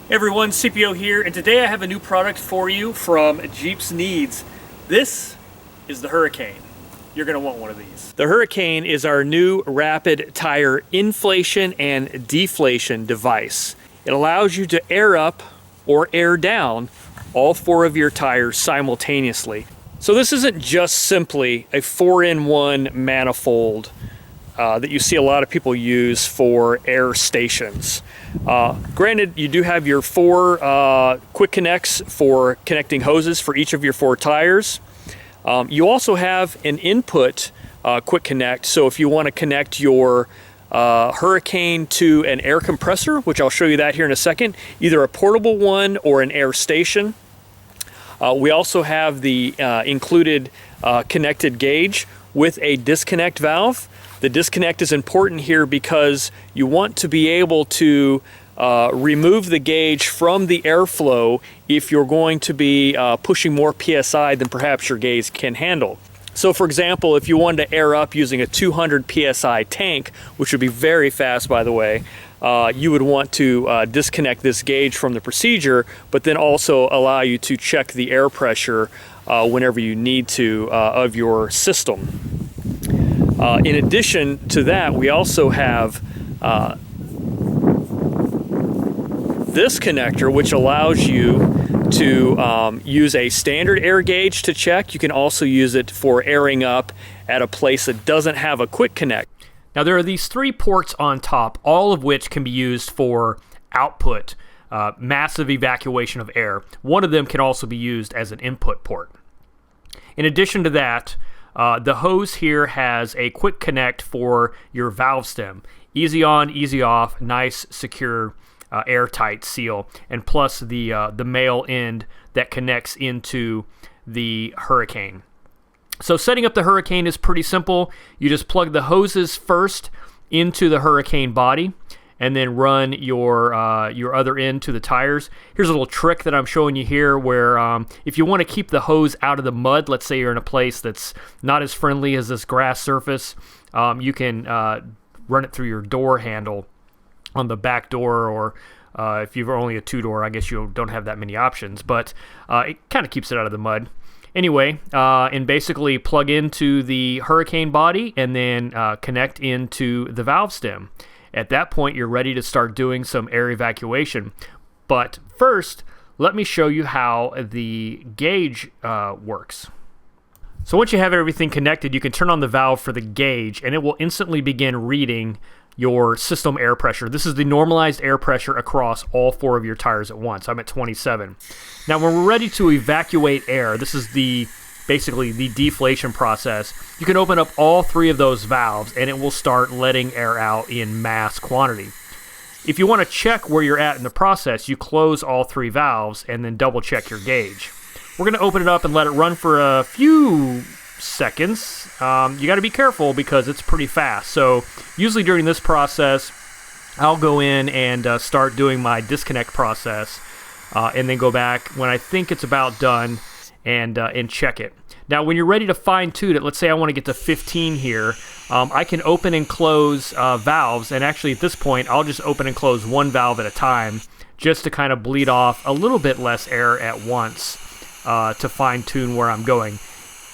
Hey everyone, CPO here, and today I have a new product for you from JeepsNeeds. This is the Hurricane. You're going to want one of these. The Hurricane is our new rapid tire inflation and deflation device. It allows you to air up or air down all four of your tires simultaneously. So this isn't just simply a 4-in-1 manifold that you see a lot of people use for air stations. Granted, you do have your four quick connects for connecting hoses for each of your four tires. You also have an input quick connect, so if you want to connect your Hurricane to an air compressor, which I'll show you that here in a second, either a portable one or an air station. We also have the included connected gauge with a disconnect valve. The disconnect is important here because you want to be able to remove the gauge from the airflow if you're going to be pushing more PSI than perhaps your gauge can handle. So for example, if you wanted to air up using a 200 PSI tank, which would be very fast by the way, you would want to disconnect this gauge from the procedure, but then also allow you to check the air pressure whenever you need to of your system. In addition to that, we also have this connector, which allows you to use a standard air gauge to check. You can also use it for airing up at a place that doesn't have a quick connect. Now there are these three ports on top, all of which can be used for output, massive evacuation of air. One of them can also be used as an input port. In addition to that, the hose here has a quick connect for your valve stem. Easy on, easy off, nice, secure, airtight seal, and plus the male end that connects into the Hurricane. So setting up the Hurricane is pretty simple. You just plug the hoses first into the Hurricane body, and then run your other end to the tires. Here's a little trick that I'm showing you here where if you want to keep the hose out of the mud, let's say you're in a place that's not as friendly as this grass surface, you can run it through your door handle on the back door, or if you're only a two-door, I guess you don't have that many options, but it kind of keeps it out of the mud. Anyway, and basically plug into the Hurricane body and then connect into the valve stem. At that point, you're ready to start doing some air evacuation. But first, let me show you how the gauge works. So once you have everything connected, you can turn on the valve for the gauge, and it will instantly begin reading your system air pressure. This is the normalized air pressure across all four of your tires at once. I'm at 27. Now, when we're ready to evacuate air, this is basically the deflation process. You can open up all three of those valves and it will start letting air out in mass quantity. If you want to check where you're at in the process, you close all three valves and then double check your gauge. We're going to open it up and let it run for a few seconds. You got to be careful because it's pretty fast. So usually during this process, I'll go in and start doing my disconnect process and then go back when I think it's about done and check it. Now, when you're ready to fine-tune it, let's say I want to get to 15 here, I can open and close valves, and actually at this point, I'll just open and close one valve at a time just to kind of bleed off a little bit less air at once to fine-tune where I'm going.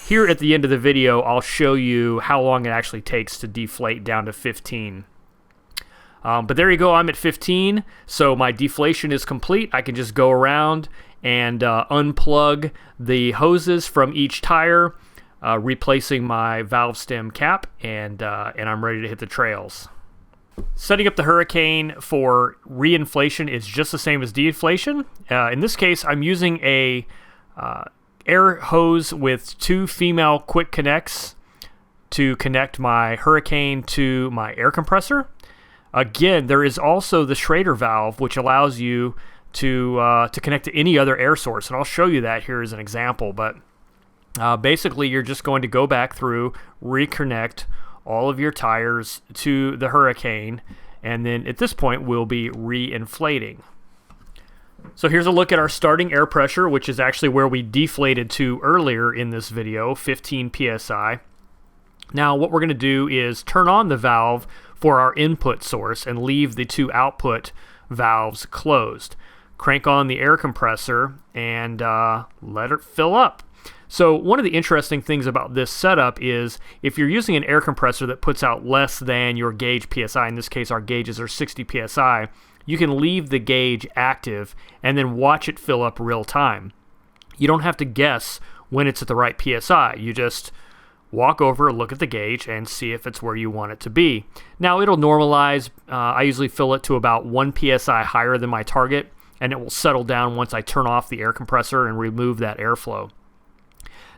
Here at the end of the video, I'll show you how long it actually takes to deflate down to 15. But there you go, I'm at 15, so my deflation is complete. I can just go around and unplug the hoses from each tire, replacing my valve stem cap, and I'm ready to hit the trails. Setting up the Hurricane for reinflation is just the same as deflation. In this case, I'm using a air hose with two female quick connects to connect my Hurricane to my air compressor. Again, there is also the Schrader valve, which allows you to connect to any other air source, and I'll show you that here as an example. But basically, you're just going to go back through, reconnect all of your tires to the Hurricane, and then at this point, we'll be re-inflating. So here's a look at our starting air pressure, which is actually where we deflated to earlier in this video, 15 psi. Now what we're going to do is turn on the valve for our input source and leave the two output valves closed. crank on the air compressor, and let it fill up. So one of the interesting things about this setup is if you're using an air compressor that puts out less than your gauge PSI, in this case our gauges are 60 PSI, you can leave the gauge active and then watch it fill up real time. You don't have to guess when it's at the right PSI. You just walk over, look at the gauge, and see if it's where you want it to be. Now it'll normalize. I usually fill it to about 1 PSI higher than my target, and it will settle down once I turn off the air compressor and remove that airflow.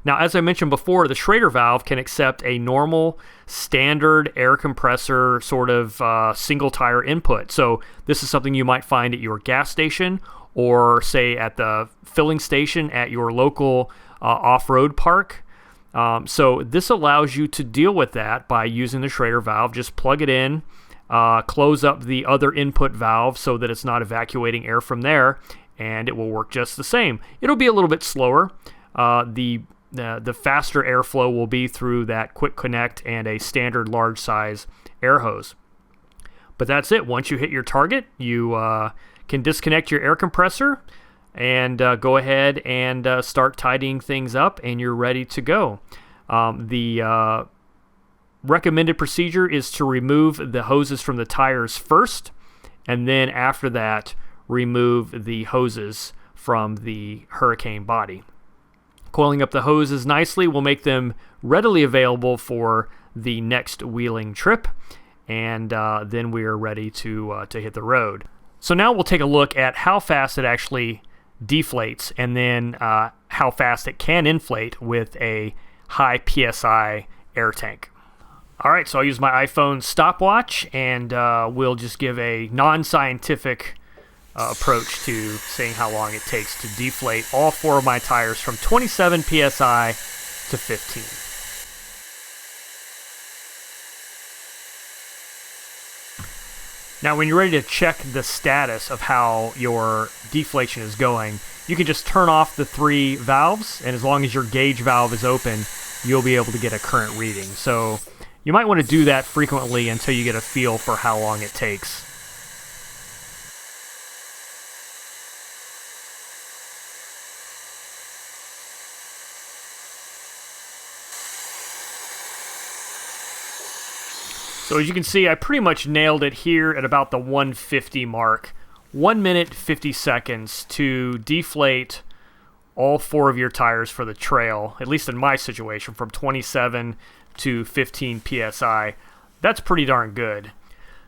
Now, as I mentioned before, the Schrader valve can accept a normal, standard air compressor sort of single tire input. So this is something you might find at your gas station or, say, at the filling station at your local off-road park. So this allows you to deal with that by using the Schrader valve. Just plug it in, close up the other input valve so that it's not evacuating air from there, and it will work just the same. It'll be a little bit slower. The faster airflow will be through that quick connect and a standard large size air hose. But that's it. Once you hit your target, you can disconnect your air compressor and go ahead and start tidying things up, and you're ready to go. The recommended procedure is to remove the hoses from the tires first, and then after that, remove the hoses from the Hurricane body. Coiling up the hoses nicely will make them readily available for the next wheeling trip, and then we are ready to hit the road. So now we'll take a look at how fast it actually deflates, and then how fast it can inflate with a high PSI air tank. All right, so I'll use my iPhone stopwatch, and we'll just give a non-scientific approach to seeing how long it takes to deflate all 4 of my tires from 27 PSI to 15. Now, when you're ready to check the status of how your deflation is going, you can just turn off the 3 valves, and as long as your gauge valve is open, you'll be able to get a current reading. So you might want to do that frequently until you get a feel for how long it takes. So as you can see, I pretty much nailed it here at about the 150 mark. 1 minute, 50 seconds to deflate all 4 of your tires for the trail, at least in my situation, from 27 to 15 PSI. That's pretty darn good.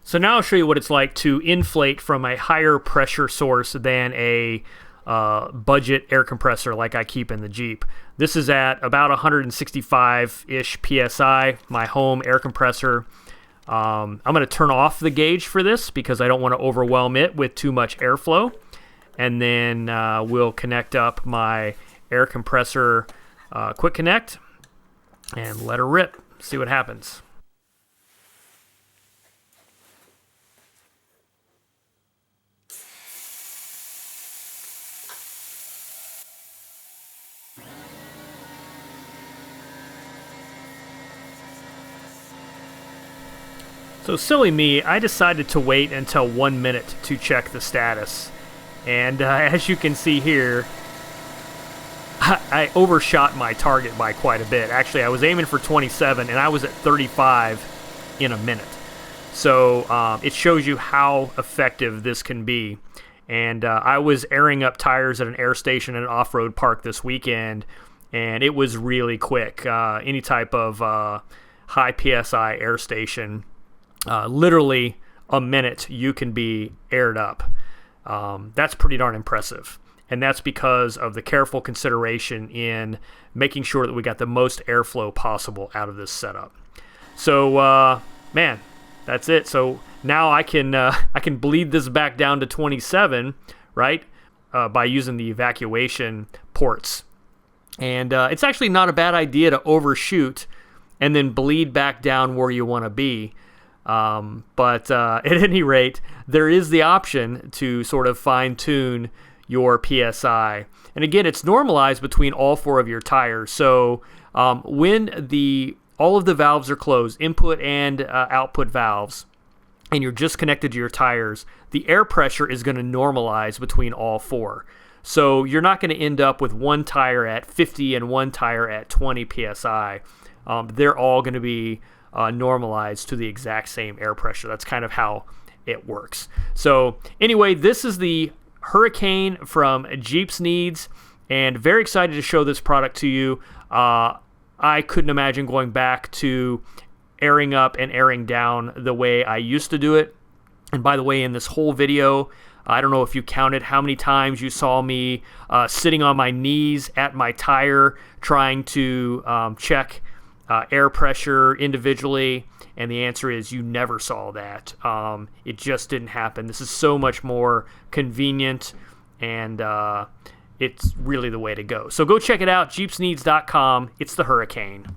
So now I'll show you what it's like to inflate from a higher pressure source than a budget air compressor like I keep in the Jeep. This is at about 165-ish PSI, my home air compressor. I'm going to turn off the gauge for this because I don't want to overwhelm it with too much airflow. And then we'll connect up my air compressor quick connect and let her rip. See what happens. So silly me, I decided to wait until 1 minute to check the status. And as you can see here, I overshot my target by quite a bit. Actually, I was aiming for 27, and I was at 35 in a minute. So it shows you how effective this can be. And I was airing up tires at an air station at an off-road park this weekend, and it was really quick. Any type of high PSI air station, literally a minute you can be aired up. That's pretty darn impressive. And that's because of the careful consideration in making sure that we got the most airflow possible out of this setup. So, man, that's it. So now I can bleed this back down to 27, right, by using the evacuation ports. And it's actually not a bad idea to overshoot and then bleed back down where you want to be. But at any rate, there is the option to sort of fine-tune your PSI. And again, it's normalized between all 4 of your tires. So when all of the valves are closed, input and output valves, and you're just connected to your tires, the air pressure is going to normalize between all four. So you're not going to end up with one tire at 50 and one tire at 20 psi. They're all going to be normalized to the exact same air pressure. That's kind of how it works. So anyway, this is the Hurricane from JeepsNeeds, and very excited to show this product to you. I couldn't imagine going back to airing up and airing down the way I used to do it. And by the way, in this whole video, I don't know if you counted how many times you saw me sitting on my knees at my tire trying to check air pressure individually, and the answer is you never saw that. It just didn't happen. This is so much more convenient, and it's really the way to go. So go check it out, jeepsneeds.com. It's the Hurricane.